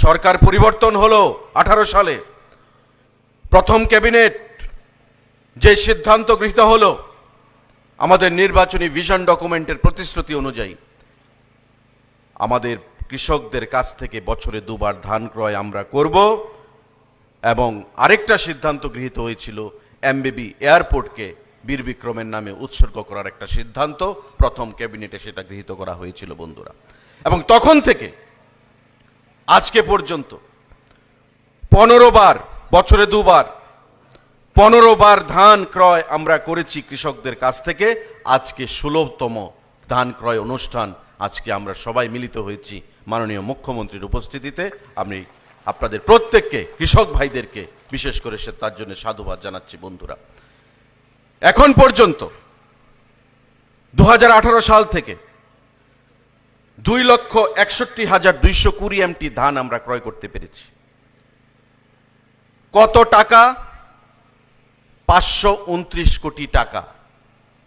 সরকার পরিবর্তন হলো 18 সালে। প্রথম ক্যাবিনেট যে সিদ্ধান্ত গৃহীত হলো আমাদের নির্বাচনী ভিশন ডকুমেন্টের প্রতিশ্রুতি অনুযায়ী আমাদের কৃষকদের কাছ থেকে বছরে 2 বার ধান ক্রয় আমরা করব, এবং আরেকটা সিদ্ধান্ত গৃহীত হয়েছিল এমবিবি এয়ারপোর্টকে বীর বিক্রমের নামে উৎসর্গ করার একটা সিদ্ধান্ত প্রথম ক্যাবিনেটে সেটা গৃহীত করা হয়েছিল বন্ধুরা। এবং তখন থেকে আজকে পর্যন্ত 15 বার, বছরে 2 বার 15 বার ধান ক্রয় আমরা করেছি কৃষকদের কাছ থেকে। আজকে 16তম ধান ক্রয় অনুষ্ঠান আজকে আমরা সবাই মিলিত হয়েছি মাননীয় মুখ্যমন্ত্রীর উপস্থিতিতে। আমি আপনাদের প্রত্যেককে, কৃষক ভাইদেরকে বিশেষ করে তার জন্য সাধুবাদ জানাচ্ছি বন্ধুরা। এখন পর্যন্ত 2018 সাল থেকে 2,61,220 এমটি ধান আমরা ক্রয় করতে পেরেছি। কত টাকা? 529 কোটি টাকা।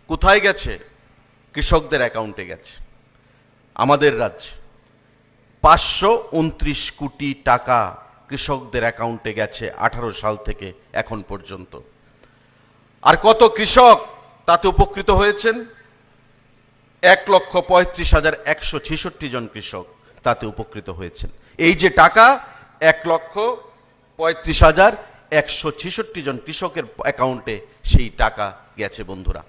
কোথায় গেছে? কৃষকদের অ্যাকাউন্টে গেছে। আমাদের রাজ্যে 529 কোটি টাকা কৃষকদের অ্যাকাউন্টে গেছে 18 সাল থেকে এখন পর্যন্ত। আর কত কৃষক তাতে উপকৃত হয়েছেন? 1,35,166 জন কৃষক তাতে উপকৃত হয়েছেন। এই যে টাকা 1,35,166 জন কৃষকের অ্যাকাউন্টে সেই টাকা গেছে বন্ধুরা।